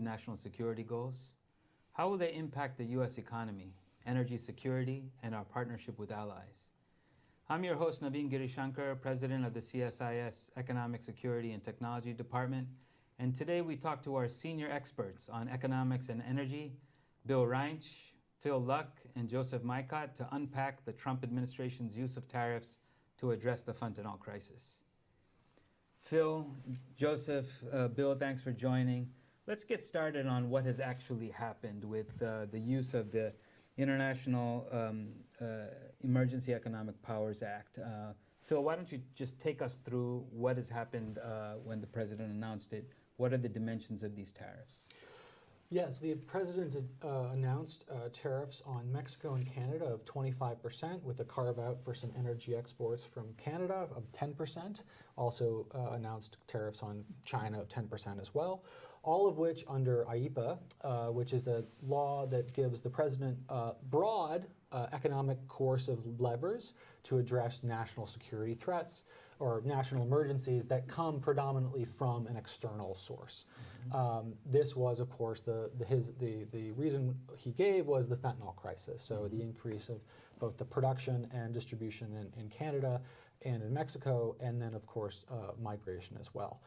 achieve national security goals? How will they impact the U.S. economy, energy security, and our partnership with allies? I'm your host, Navin Girishanakar, president of the CSIS Economic Security and Technology Department, and today we talk to our senior experts on economics and energy, Bill Reinsch, Phil Luck, and Joseph Majkut, to unpack the Trump administration's use of tariffs to address the fentanyl crisis. Phil, Joseph, Bill, thanks for joining. Let's get started on what has actually happened with the use of the International Emergency Economic Powers Act. Phil, why don't you just take us through what has happened when the president announced it? What are the dimensions of these tariffs? Yes, the president announced tariffs on Mexico and Canada of 25%, with a carve-out for some energy exports from Canada of 10%. Also announced tariffs on China of 10% as well. All of which under IEEPA, which is a law that gives the president broad economic coercive levers to address national security threats or national emergencies that come predominantly from an external source. This was, of course, the reason he gave was the fentanyl crisis. So the increase of both the production and distribution in Canada and in Mexico, and then, of course, migration as well.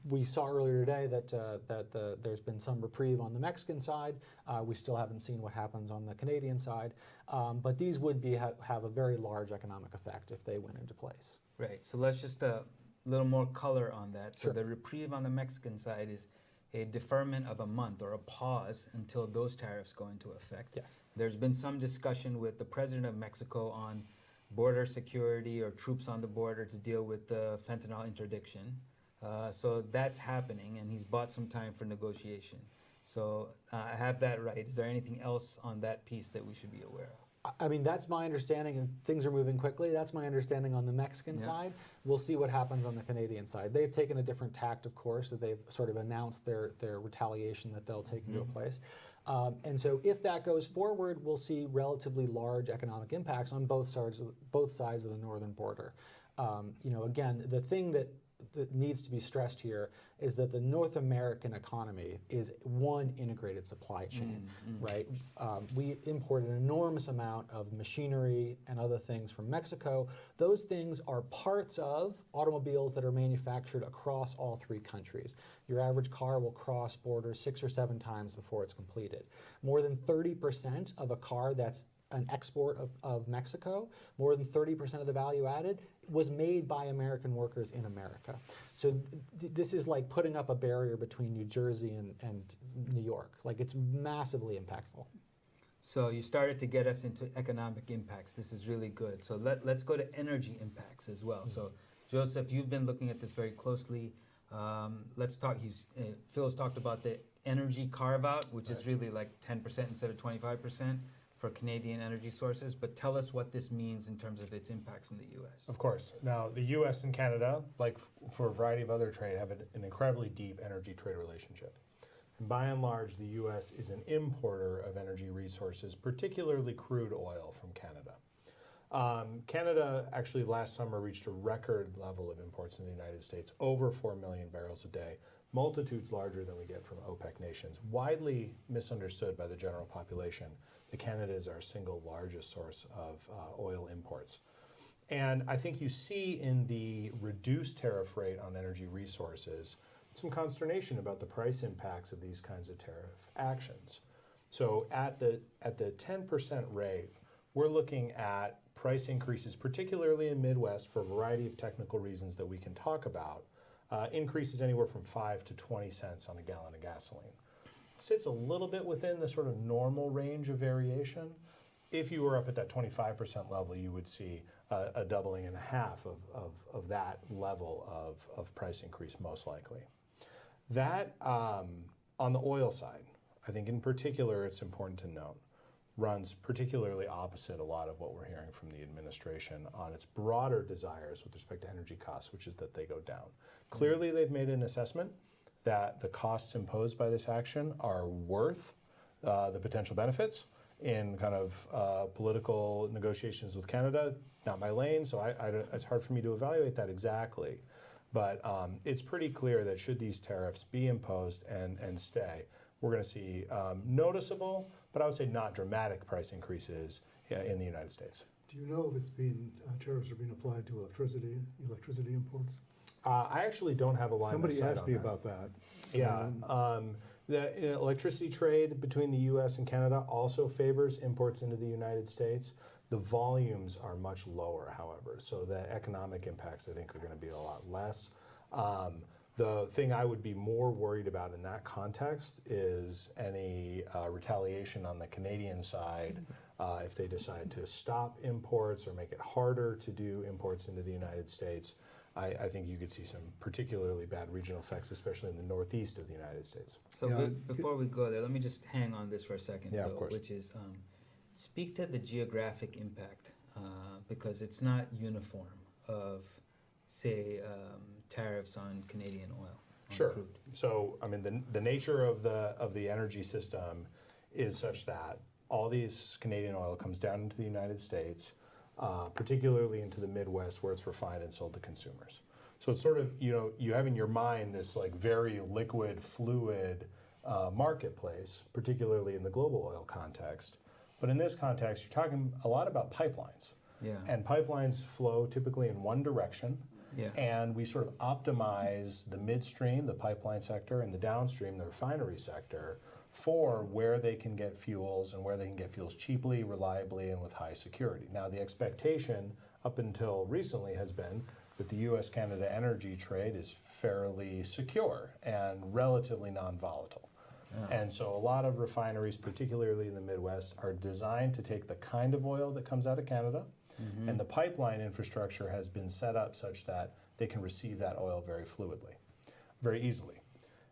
We saw earlier today that there's been some reprieve on the Mexican side. We still haven't seen what happens on the Canadian side, but these would have a very large economic effect if they went into place. Right, so let's just a little more color on that. So Sure. the reprieve on the Mexican side is a deferment of a month or a pause until those tariffs go into effect. Yes. There's been some discussion with the president of Mexico on border security or troops on the border to deal with the fentanyl interdiction. So that's happening, and he's bought some time for negotiation. So I have that right. Is there anything else on that piece that we should be aware of? I mean, that's my understanding, and things are moving quickly. That's my understanding on the Mexican side. We'll see what happens on the Canadian side. They've taken a different tact, of course, that they've sort of announced their retaliation that they'll take into place. And so if that goes forward, we'll see relatively large economic impacts on both sides of the northern border. Again, the thing that needs to be stressed here is that the North American economy is one integrated supply chain, right? We import an enormous amount of machinery and other things from Mexico. Those things are parts of automobiles that are manufactured across all three countries. Your average car will cross borders 6 or 7 times before it's completed. More than 30% of a car that's an export of Mexico, more than 30% of the value added, was made by American workers in America. So this is like putting up a barrier between New Jersey and New York. Like, it's massively impactful. So you started to get us into economic impacts. This is really good. So let's go to energy impacts as well. So Joseph, you've been looking at this very closely. Let's talk. Phil's talked about the energy carve-out, which is really like 10% instead of 25%. For Canadian energy sources, but tell us what this means in terms of its impacts in the U.S. Of course. Now, the U.S. and Canada, like for a variety of other trade, have an incredibly deep energy trade relationship. And by and large, the U.S. is an importer of energy resources, particularly crude oil from Canada. Canada actually last summer reached a record level of imports in the United States, over 4 million barrels a day, multitudes larger than we get from OPEC nations. Widely misunderstood by the general population that Canada is our single largest source of oil imports. And I think you see in the reduced tariff rate on energy resources some consternation about the price impacts of these kinds of tariff actions. So at the 10% rate, we're looking at price increases, particularly in Midwest, for a variety of technical reasons that we can talk about, increases anywhere from 5 to 20 cents on a gallon of gasoline. It sits a little bit within the sort of normal range of variation. If you were up at that 25% level, you would see a doubling and a half of that level of price increase, most likely. That, on the oil side, I think in particular it's important to note, runs particularly opposite a lot of what we're hearing from the administration on its broader desires with respect to energy costs, which is that they go down. Clearly, they've made an assessment that the costs imposed by this action are worth the potential benefits in kind of political negotiations with Canada. Not my lane, so it's hard for me to evaluate that exactly. But it's pretty clear that should these tariffs be imposed and stay, we're going to see noticeable, but I would say not dramatic price increases in the United States. Do you know if it's being tariffs are being applied to electricity imports? I actually don't have a line of Somebody sight asked on me that. about that. Yeah. The electricity trade between the U.S. and Canada also favors imports into the United States. The volumes are much lower, however, so the economic impacts, I think, are going to be a lot less. The thing I would be more worried about in that context is any retaliation on the Canadian side if they decide to stop imports or make it harder to do imports into the United States. I think you could see some particularly bad regional effects, especially in the northeast of the United States. So Yeah, before we go there, let me just hang on this for a second, Yeah, of Bill, course. which is speak to the geographic impact because it's not uniform of, say, tariffs on Canadian oil. On Sure. Crude. So, I mean, the nature of the energy system is such that all these Canadian oil comes down into the United States, particularly into the Midwest where it's refined and sold to consumers. So it's sort of, you have in your mind this like very liquid, fluid marketplace, particularly in the global oil context. But in this context, you're talking a lot about pipelines. Yeah. And pipelines flow typically in one direction. Yeah. And we sort of optimize the midstream, the pipeline sector, and the downstream, the refinery sector, for where they can get fuels and where they can get fuels cheaply, reliably, and with high security. Now, the expectation up until recently has been that the U.S.-Canada energy trade is fairly secure and relatively non-volatile. Yeah. And so a lot of refineries, particularly in the Midwest, are designed to take the kind of oil that comes out of Canada, and the pipeline infrastructure has been set up such that they can receive that oil very fluidly, very easily.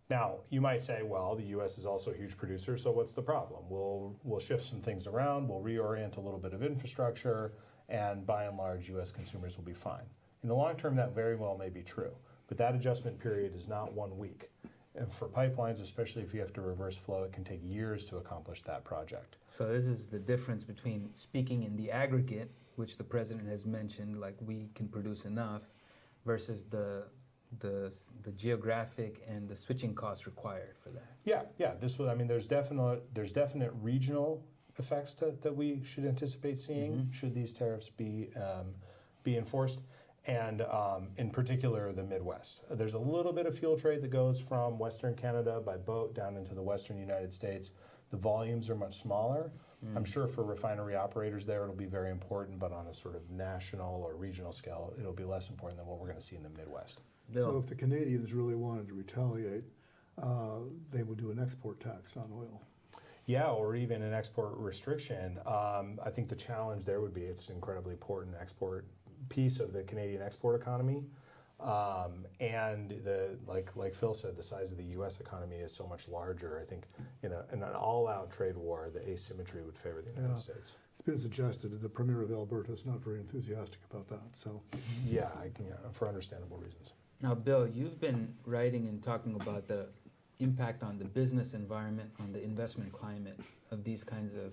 Now, you might say, well, the U.S. is also a huge producer, so what's the problem? We'll shift some things around, we'll reorient a little bit of infrastructure, and by and large, U.S. consumers will be fine. In the long term, that very well may be true, but that adjustment period is not 1 week. And for pipelines, especially if you have to reverse flow, it can take years to accomplish that project. So this is the difference between speaking in the aggregate, which the president has mentioned, like we can produce enough, versus the geographic and the switching costs required for that. Yeah. This was. I mean, there's definite regional effects that we should anticipate seeing should these tariffs be enforced, and in particular the Midwest. There's a little bit of fuel trade that goes from Western Canada by boat down into the Western United States. The volumes are much smaller. I'm sure for refinery operators there it'll be very important, but on a sort of national or regional scale, it'll be less important than what we're going to see in the Midwest. Bill. So if the Canadians really wanted to retaliate, they would do an export tax on oil. Yeah, or even an export restriction. I think the challenge there would be it's an incredibly important export piece of the Canadian export economy. And like Phil said, the size of the U.S. economy is so much larger. I think in an all-out trade war, the asymmetry would favor the United States. It's been suggested that the Premier of Alberta is not very enthusiastic about that. So Yeah, for understandable reasons. Now, Bill, you've been writing and talking about the impact on the business environment, on the investment climate of these kinds of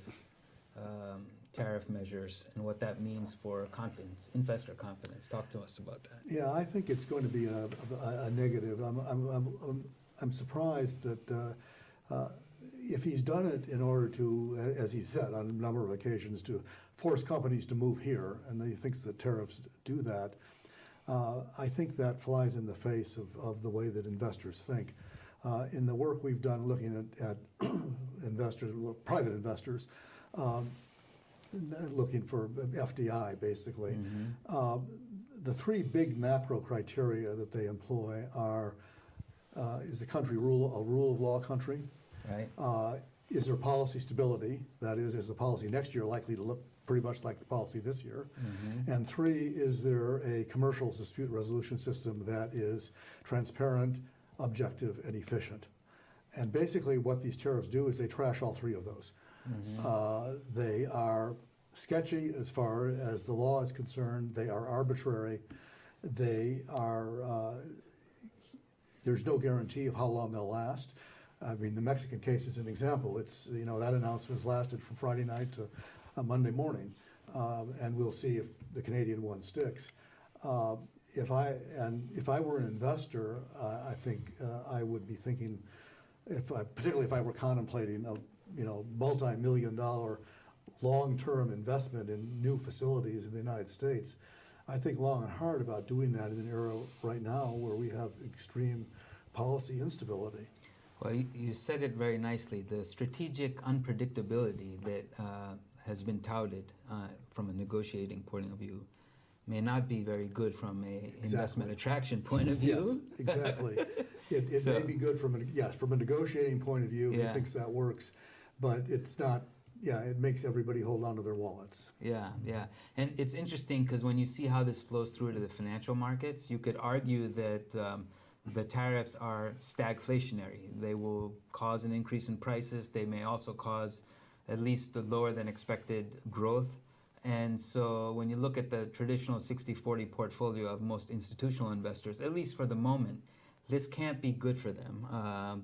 tariff measures and what that means for confidence, investor confidence. Talk to us about that. yeah, I think it's going to be a negative. I'm surprised that if he's done it in order to, as he said on a number of occasions, to force companies to move here, and he thinks that tariffs do that. I think that flies in the face of the way that investors think. In the work we've done looking at investors, private investors, looking for FDI basically, the three big macro criteria that they employ are, is the country a rule of law country? Right. Is there policy stability? That is the policy next year likely to look pretty much like the policy this year? And three, is there a commercial dispute resolution system that is transparent, objective, and efficient? And basically what these tariffs do is they trash all three of those. They are sketchy as far as the law is concerned. They are arbitrary. They are, there's no guarantee of how long they'll last. I mean, the Mexican case is an example. It's, that announcement has lasted from Friday night to Monday morning, and we'll see if the Canadian one sticks. if I were an investor, I think I would be thinking, particularly if I were contemplating a multi-million-dollar long-term investment in new facilities in the United States, I think long and hard about doing that in an era right now where we have extreme policy instability. Well, you said it very nicely. The strategic unpredictability that has been touted from a negotiating point of view may not be very good from a investment attraction point of view. Yes, exactly. It may be good from a negotiating point of view. He thinks that works, but it's not. Yeah, it makes everybody hold on to their wallets. Yeah. And it's interesting because when you see how this flows through to the financial markets, you could argue that the tariffs are stagflationary. They will cause an increase in prices. They may also cause at least a lower than expected growth. And so when you look at the traditional 60-40 portfolio of most institutional investors, at least for the moment, this can't be good for them.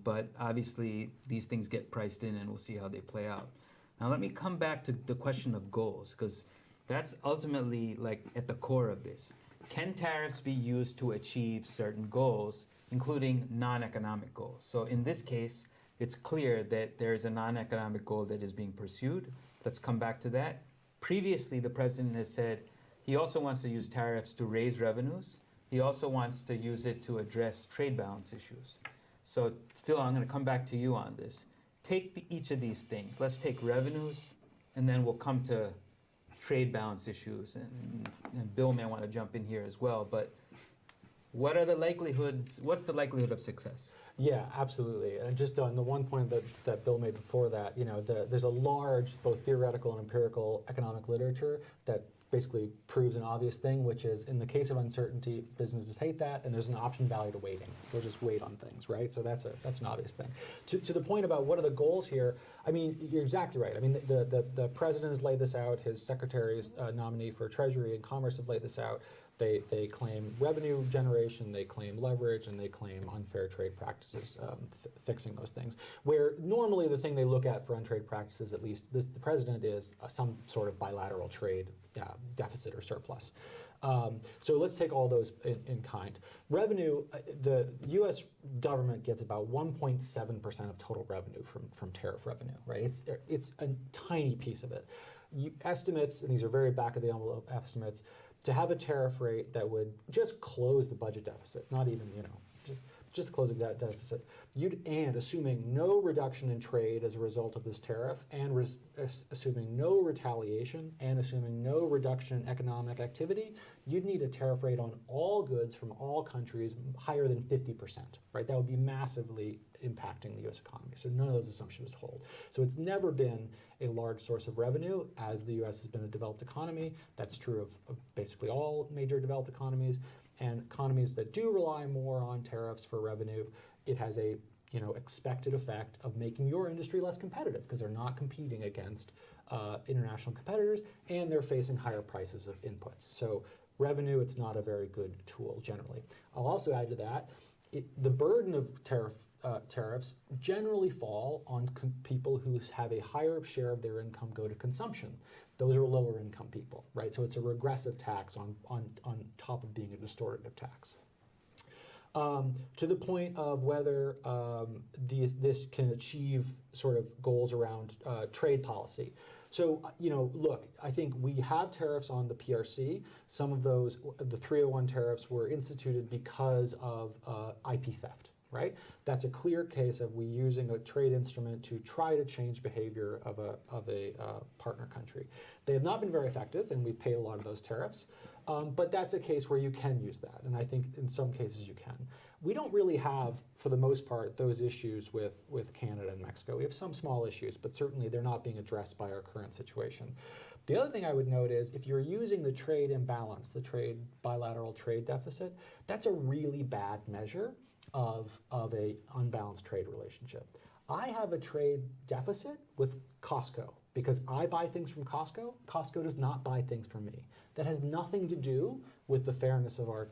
But obviously, these things get priced in and we'll see how they play out. Now let me come back to the question of goals, because that's ultimately like at the core of this. Can tariffs be used to achieve certain goals, including non-economic goals? So in this case, it's clear that there is a non-economic goal that is being pursued. Let's come back to that. Previously, the president has said he also wants to use tariffs to raise revenues. He also wants to use it to address trade balance issues. So Phil, I'm going to come back to you on this. Take each of these things. Let's take revenues, and then we'll come to trade balance issues. And Bill may want to jump in here as well. But what are the likelihoods? What's the likelihood of success? Yeah, absolutely. And just on the one point that Bill made before that, there's a large, both theoretical and empirical economic literature that basically proves an obvious thing, which is in the case of uncertainty, businesses hate that, and there's an option value to waiting. They'll just wait on things, right? So that's an obvious thing. To the point about what are the goals here, I mean, you're exactly right. I mean, the president has laid this out. His secretary's nominee for Treasury and Commerce have laid this out. They claim revenue generation, they claim leverage, and they claim unfair trade practices, fixing those things. Where normally the thing they look at for untrade practices, at least the president, is some sort of bilateral trade deficit or surplus. So let's take all those in kind. Revenue, the U.S. government gets about 1.7% of total revenue from tariff revenue, right? It's a tiny piece of it. Estimates, and these are very back of the envelope estimates, to have a tariff rate that would just close the budget deficit, not even, just closing that deficit, and assuming no reduction in trade as a result of this tariff, and assuming no retaliation, and assuming no reduction in economic activity, you'd need a tariff rate on all goods from all countries higher than 50%, right? That would be massively impacting the U.S. economy. So none of those assumptions hold. So it's never been a large source of revenue, as the U.S. has been a developed economy. That's true of basically all major developed economies. And economies that do rely more on tariffs for revenue, it has a expected effect of making your industry less competitive because they're not competing against international competitors, and they're facing higher prices of inputs. So revenue, it's not a very good tool generally. I'll also add to that, the burden of tariffs generally fall on people who have a higher share of their income go to consumption. Those are lower income people, right? So it's a regressive tax on top of being a distortive tax. To the point of whether this can achieve sort of goals around trade policy. So, look, I think we have tariffs on the PRC. Some of those, the 301 tariffs, were instituted because of IP theft, right? That's a clear case of we using a trade instrument to try to change behavior of a partner country. They have not been very effective, and we've paid a lot of those tariffs. But that's a case where you can use that, and I think in some cases you can. We don't really have, for the most part, those issues with Canada and Mexico. We have some small issues, but certainly they're not being addressed by our current situation. The other thing I would note is if you're using the trade imbalance, the bilateral trade deficit, that's a really bad measure of a unbalanced trade relationship. I have a trade deficit with Costco because I buy things from Costco. Costco does not buy things from me. That has nothing to do with the fairness of our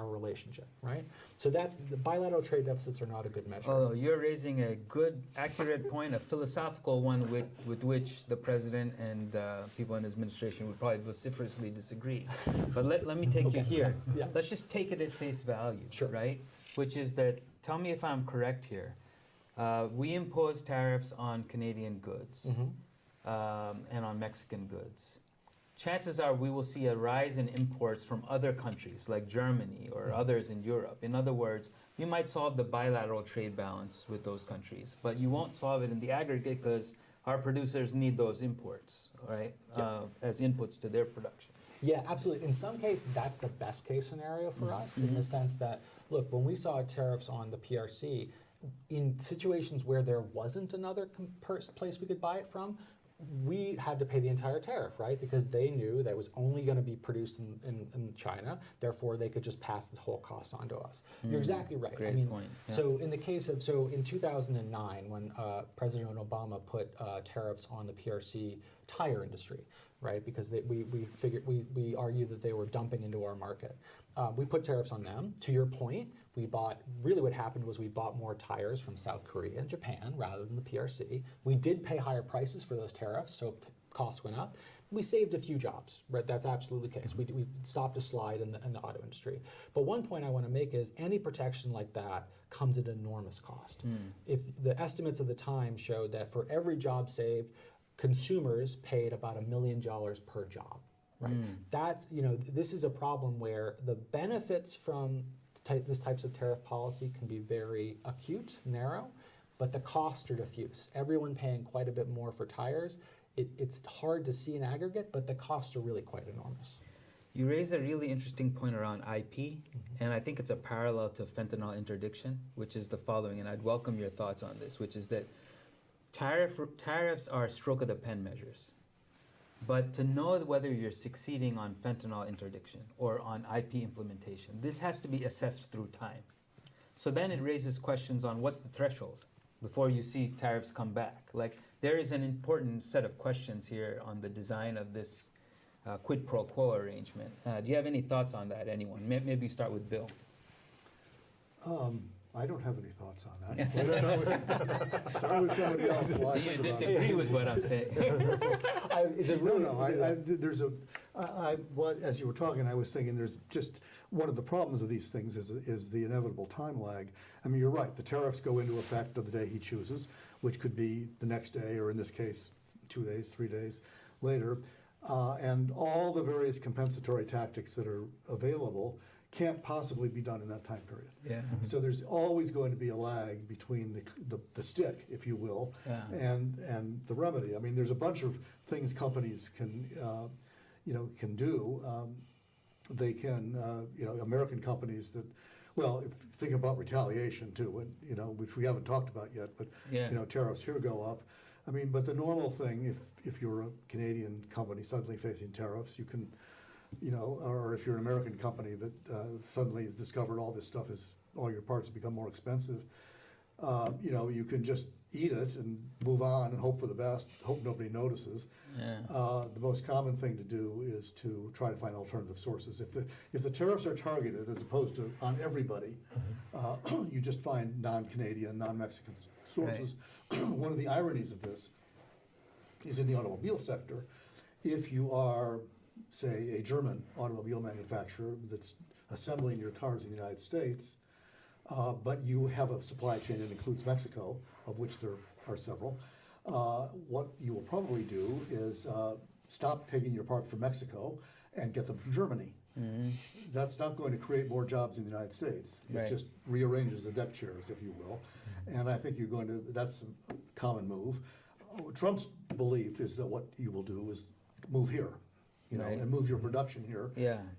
relationship, right? So the bilateral trade deficits are not a good measure. Oh, you're raising a good, accurate point, a philosophical one with which the president and people in his administration would probably vociferously disagree. But let me take you here. Yeah. Let's just take it at face value, Sure. right? Which is that, tell me if I'm correct here. We impose tariffs on Canadian goods and on Mexican goods. Chances are we will see a rise in imports from other countries like Germany or others in Europe. In other words, you might solve the bilateral trade balance with those countries, but you won't solve it in the aggregate because our producers need those imports, right, as inputs to their production. Yeah, absolutely. In some cases, that's the best case scenario for us in the sense that, look, when we saw tariffs on the PRC, in situations where there wasn't another place we could buy it from, we had to pay the entire tariff, right? Because they knew that it was only going to be produced in China, therefore they could just pass the whole cost on to us. You're exactly right. Great point. Yeah. So in the case of, in 2009, when President Obama put tariffs on the PRC tire industry, right? Because we argued that they were dumping into our market. We put tariffs on them. To your point, really what happened was we bought more tires from South Korea and Japan rather than the PRC. We did pay higher prices for those tariffs, so costs went up. We saved a few jobs, right? That's absolutely the case. We stopped a slide in the auto industry. But one point I want to make is any protection like that comes at enormous cost. If the estimates of the time showed that for every job saved, consumers paid about $1 million per job, right? That's, this is a problem where the benefits from this types of tariff policy can be very acute, narrow, but the costs are diffuse. Everyone paying quite a bit more for tires. It's hard to see in aggregate, but the costs are really quite enormous. You raise a really interesting point around IP, and I think it's a parallel to fentanyl interdiction, which is the following, and I'd welcome your thoughts on this, which is that tariffs are stroke of the pen measures. But to know whether you're succeeding on fentanyl interdiction or on IP implementation, this has to be assessed through time. So then it raises questions on what's the threshold before you see tariffs come back. Like, there is an important set of questions here on the design of this quid pro quo arrangement. Do you have any thoughts on that, anyone? Maybe start with Bill. I don't have any thoughts on that. Start with somebody else. Do you disagree with what I'm saying? As you were talking, I was thinking there's just one of the problems of these things is the inevitable time lag. I mean, you're right. The tariffs go into effect on the day he chooses, which could be the next day, or in this case, 2 days, 3 days later. And all the various compensatory tactics that are available can't possibly be done in that time period. Yeah. So there's always going to be a lag between the stick, if you will, and the remedy. I mean, there's a bunch of things companies can do. They can, American companies that, well, think about retaliation too, and which we haven't talked about yet, but tariffs here go up. I mean, but the normal thing, if you're a Canadian company suddenly facing tariffs, you can, or if you're an American company that suddenly has discovered all this stuff all your parts become more expensive, you can just eat it and move on and hope for the best, hope nobody notices. The most common thing to do is to try to find alternative sources. If the tariffs are targeted as opposed to on everybody, you just find non-Canadian, non-Mexican sources. Right. One of the ironies of this is in the automobile sector. If you are, say, a German automobile manufacturer that's assembling your cars in the United States, but you have a supply chain that includes Mexico, of which there are several, what you will probably do is stop taking your parts from Mexico and get them from Germany. That's not going to create more jobs in the United States. It just rearranges the deck chairs, if you will. And I think that's a common move. Trump's belief is that what you will do is move here. And move your production here.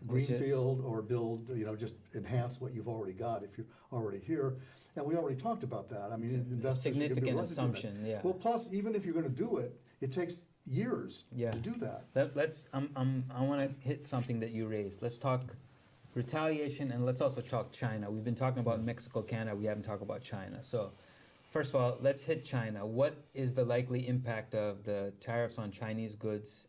Greenfield or build, just enhance what you've already got if you're already here. And we already talked about that. I mean, a significant assumption, Well, plus, even if you're going to do it, it takes years to do that. I want to hit something that you raised. Let's talk retaliation, and let's also talk China. We've been talking about Mexico, Canada. We haven't talked about China. So, first of all, let's hit China. What is the likely impact of the tariffs on Chinese goods,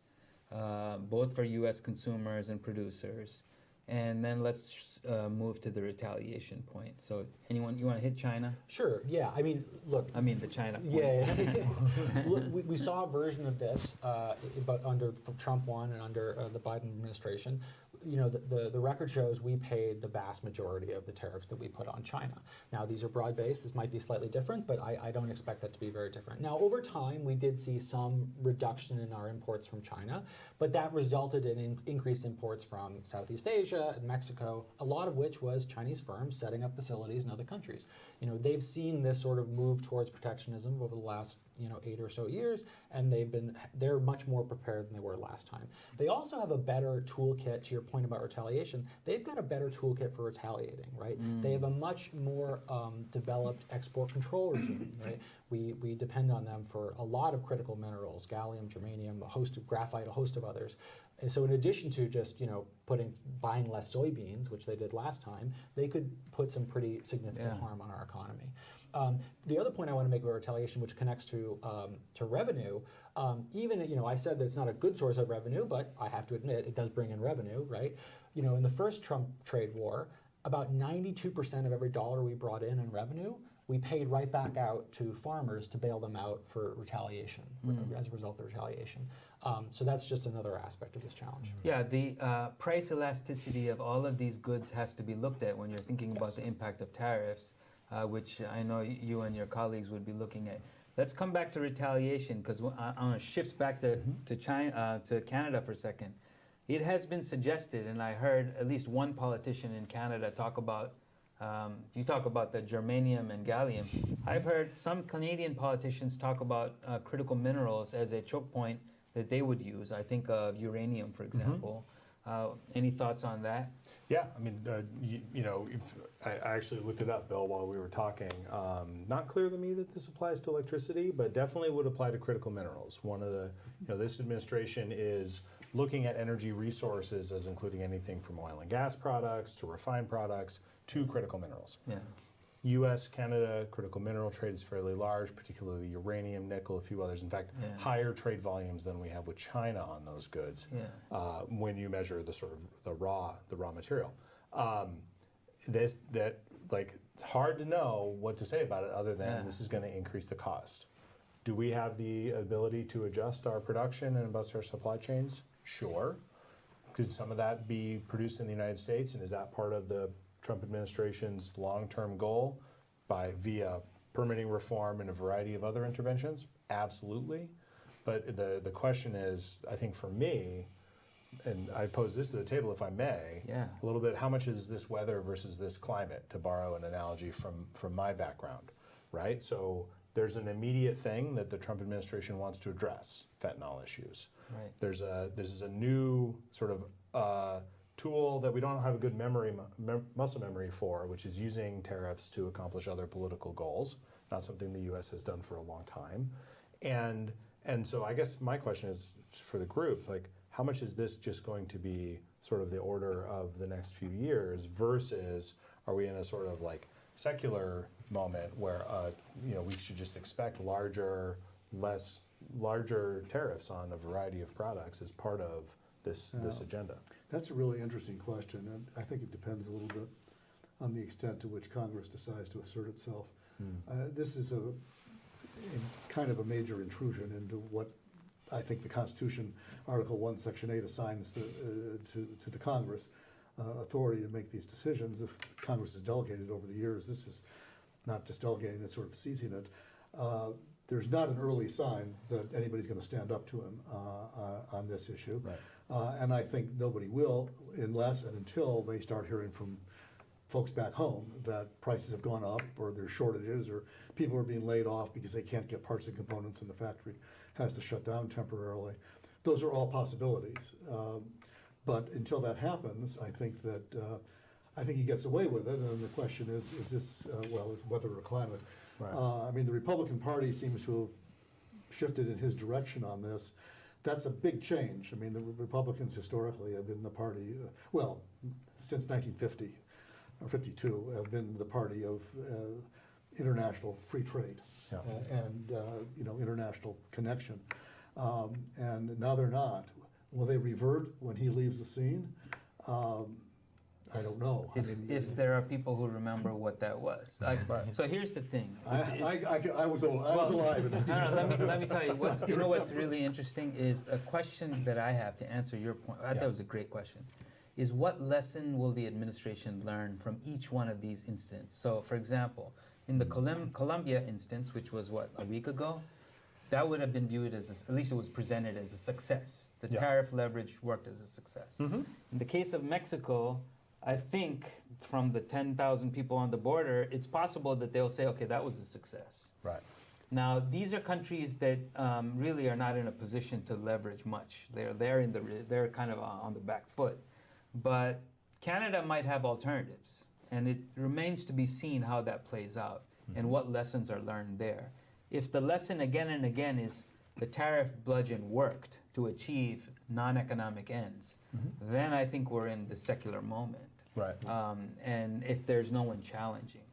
both for U.S. consumers and producers? And then let's move to the retaliation point. So, anyone, you want to hit China? Sure, yeah. I mean, look. I mean, the China point. Yeah. Look, we saw a version of this, but under Trump 1 and under the Biden administration. You know, the record shows we paid the vast majority of the tariffs that we put on China. Now, these are broad-based. This might be slightly different, but I don't expect that to be very different. Now, over time, we did see some reduction in our imports from China, but that resulted in increased imports from Southeast Asia and Mexico, a lot of which was Chinese firms setting up facilities in other countries. You know, they've seen this sort of move towards protectionism over the last 8 or so years, and they're much more prepared than they were last time. They also have a better toolkit, to your point about retaliation. They've got a better toolkit for retaliating, right? They have a much more developed export control regime, right? We depend on them for a lot of critical minerals, gallium, germanium, a host of graphite, a host of others. And so in addition to just buying less soybeans, which they did last time, they could put some pretty significant harm on our economy. The other point I want to make about retaliation, which connects to revenue, even I said that it's not a good source of revenue, but I have to admit it does bring in revenue, right? In the first Trump trade war, about 92% of every dollar we brought in revenue, we paid right back out to farmers to bail them out for retaliation, as a result of retaliation. So that's just another aspect of this challenge. Yeah, the price elasticity of all of these goods has to be looked at when you're thinking about the impact of tariffs, which I know you and your colleagues would be looking at. Let's come back to retaliation, because I want to shift back to China, to Canada for a second. It has been suggested, and I heard at least one politician in Canada talk about, you talk about the germanium and gallium. I've heard some Canadian politicians talk about critical minerals as a choke point that they would use. I think of uranium, for example. Any thoughts on that? Yeah, I mean, I actually looked it up, Bill, while we were talking. Not clear to me that this applies to electricity, but definitely would apply to critical minerals. One of the, this administration is looking at energy resources as including anything from oil and gas products to refined products to critical minerals. Yeah. U.S., Canada, critical mineral trade is fairly large, particularly uranium, nickel, a few others. In fact, higher trade volumes than we have with China on those goods when you measure the sort of the raw material. It's hard to know what to say about it other than this is going to increase the cost. Do we have the ability to adjust our production and adjust our supply chains? Sure. Could some of that be produced in the United States, and is that part of the Trump administration's long-term goal via permitting reform and a variety of other interventions? Absolutely. But the question is, I think for me, and I pose this to the table if I may, a little bit, how much is this weather versus this climate, to borrow an analogy from my background, right? So there's an immediate thing that the Trump administration wants to address, fentanyl issues. Right. This is a new sort of tool that we don't have a good muscle memory for, which is using tariffs to accomplish other political goals, not something the U.S. has done for a long time. And so I guess my question is for the group, how much is this just going to be sort of the order of the next few years versus are we in a sort of secular moment where we should just expect larger tariffs on a variety of products as part of this agenda? That's a really interesting question, and I think it depends a little bit on the extent to which Congress decides to assert itself. This is kind of a major intrusion into what I think the Constitution, Article 1, Section 8, assigns to the Congress authority to make these decisions. If Congress has delegated over the years, this is not just delegating, it's sort of seizing it. There's not an early sign that anybody's going to stand up to him on this issue. Right. And I think nobody will unless and until they start hearing from folks back home that prices have gone up or there's shortages or people are being laid off because they can't get parts and components and the factory has to shut down temporarily. Those are all possibilities. But until that happens, I think he gets away with it. And the question is this, it's weather or climate? Right. I mean, the Republican Party seems to have shifted in his direction on this. that's a big change. I mean, the Republicans historically have been the party, well, since 1950 or 52, have been the party of international free trade and international connection. And now they're not. Will they revert when he leaves the scene? I don't know. If there are people who remember what that was. So here's the thing. I was alive. Let me tell you, what's really interesting is a question that I have to answer your point. I thought it was a great question. Is what lesson will the administration learn from each one of these incidents? So, for example, in the Colombia instance, which was, a week ago, that would have been viewed as, at least it was presented as a success. The tariff leverage worked as a success. In the case of Mexico, I think from the 10,000 people on the border, it's possible that they'll say, okay, that was a success. Right. Now, these are countries that really are not in a position to leverage much. They're kind of on the back foot. But Canada might have alternatives, and it remains to be seen how that plays out and what lessons are learned there. If the lesson again and again is the tariff bludgeon worked to achieve non-economic ends, then I think we're in the secular moment. Right. And if there's no one challenging.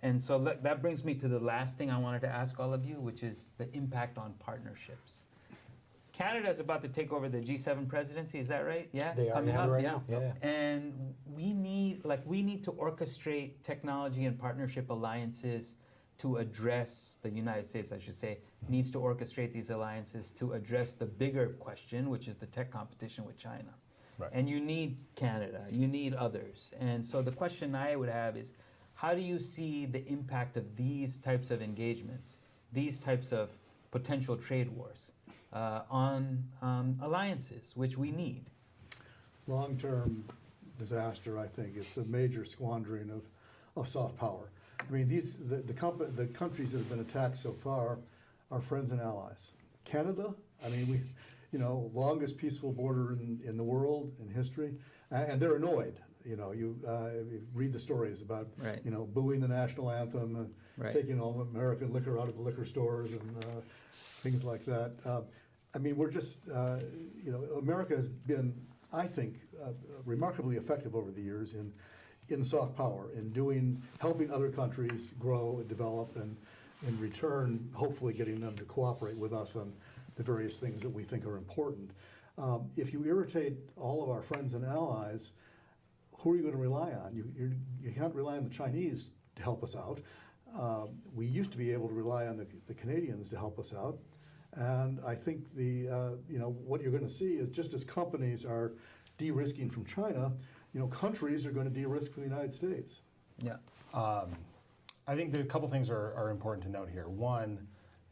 And so that brings me to the last thing I wanted to ask all of you, which is the impact on partnerships. Canada is about to take over the G7 presidency, is that right? Yeah? They are Coming up, right yeah. now. Yeah. And we need to orchestrate technology and partnership alliances to address, the United States, I should say, needs to orchestrate these alliances to address the bigger question, which is the tech competition with China. Right. And you need Canada, you need others. And so the question I would have is, how do you see the impact of these types of engagements, these types of potential trade wars on alliances, which we need? Long-term disaster, I think. It's a major squandering of soft power. I mean, the countries that have been attacked so far are friends and allies. Canada, I mean, longest peaceful border in the world, in history, and they're annoyed. You read the stories about, booing the national anthem, taking all American liquor out of the liquor stores and things like that. I mean, we're just, America has been, I think, remarkably effective over the years in soft power, in helping other countries grow and develop, and in return, hopefully getting them to cooperate with us on the various things that we think are important. If you irritate all of our friends and allies, who are you going to rely on? You can't rely on the Chinese to help us out. We used to be able to rely on the Canadians to help us out. And I think what you're going to see is, just as companies are de-risking from China, countries are going to de-risk from the United States. Yeah. I think that a couple things are important to note here. One,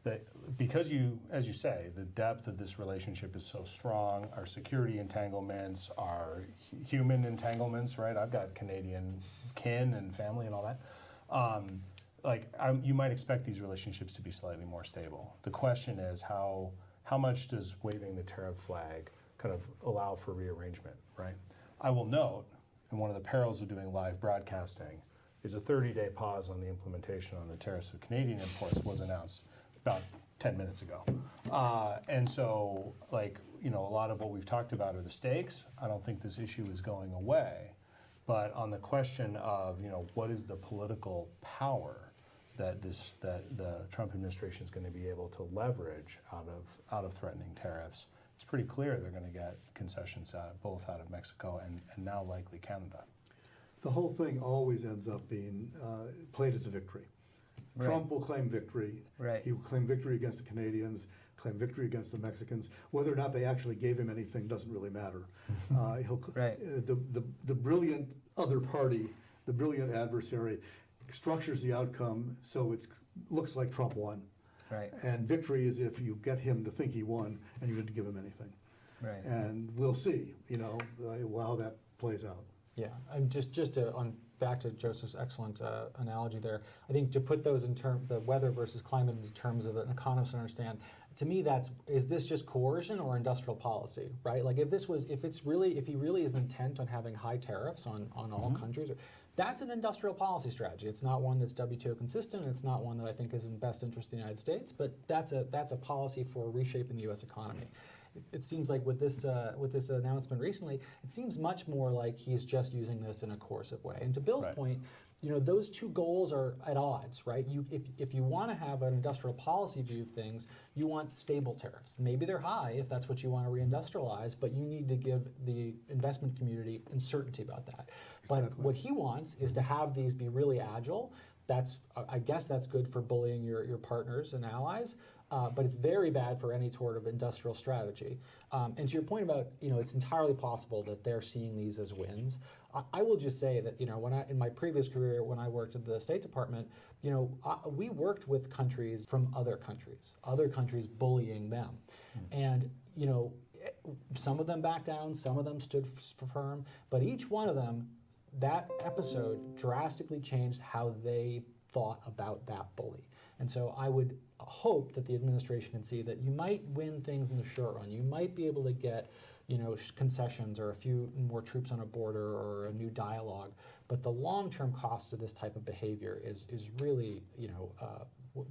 that because as you say, the depth of this relationship is so strong, our security entanglements, our human entanglements, right? I've got Canadian kin and family and all that. You might expect these relationships to be slightly more stable. The question is how much does waving the tariff flag kind of allow for rearrangement, right? I will note, and one of the perils of doing live broadcasting is a 30-day pause on the implementation on the tariffs of Canadian imports was announced about 10 minutes ago. And so, a lot of what we've talked about are the stakes. I don't think this issue is going away. But on the question of, what is the political power that the Trump administration is going to be able to leverage out of threatening tariffs, it's pretty clear they're going to get concessions both out of Mexico and now likely Canada. The whole thing always ends up being played as a victory. Right. Trump will claim victory. Right. He will claim victory against the Canadians, claim victory against the Mexicans. Whether or not they actually gave him anything doesn't really matter. The brilliant other party, the brilliant adversary, structures the outcome so it looks like Trump won. Right. And victory is if you get him to think he won and you didn't give him anything. Right. And we'll see, how that plays out. Yeah, and just back to Joseph's excellent analogy there. I think to put those the weather versus climate into terms of an economist to understand, to me, is this just coercion or industrial policy, right? Like if he really is intent on having high tariffs on all countries, that's an industrial policy strategy. It's not one that's WTO consistent. It's not one that I think is in best interest of the United States. But that's a policy for reshaping the U.S. economy. it seems like with this announcement recently, it seems much more like he's just using this in a coercive way. And to Bill's point, those two goals are at odds, right? If you want to have an industrial policy view of things, you want stable tariffs. Maybe they're high if that's what you want to reindustrialize, but you need to give the investment community uncertainty about that. Exactly. But what he wants is to have these be really agile. I guess that's good for bullying your partners and allies, but it's very bad for any sort of industrial strategy. And to your point about, it's entirely possible that they're seeing these as wins. I will just say that, in my previous career, when I worked at the State Department, we worked with countries from other countries bullying them. And, some of them backed down, some of them stood firm, but each one of them, that episode drastically changed how they thought about that bully. And so I would hope that the administration can see that you might win things in the short run. You might be able to get concessions or a few more troops on a border or a new dialogue, but the long-term cost of this type of behavior is really,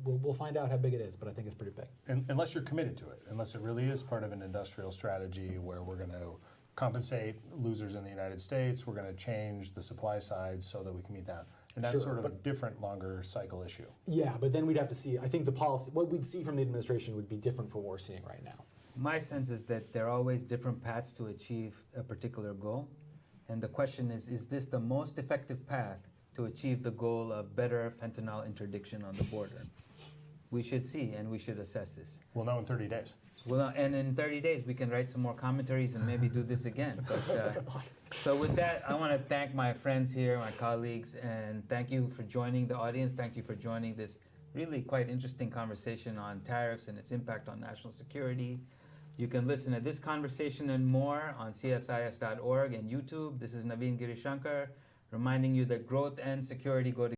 we'll find out how big it is, but I think it's pretty big. Unless you're committed to it, unless it really is part of an industrial strategy where we're going to compensate losers in the United States, we're going to change the supply side so that we can meet that. And that's sort of a different, longer cycle issue. Yeah, but then we'd have to see, I think the policy, what we'd see from the administration would be different from what we're seeing right now. My sense is that there are always different paths to achieve a particular goal. And the question is this the most effective path to achieve the goal of better fentanyl interdiction on the border? We should see and we should assess this. We'll know in 30 days. Well, and in 30 days we can write some more commentaries and maybe do this again. But, so with that, I want to thank my friends here, my colleagues, and thank you for joining the audience. Thank you for joining this really quite interesting conversation on tariffs and its impact on national security. You can listen to this conversation and more on CSIS.org and YouTube. This is Navin Girishankar reminding you that growth and security go together.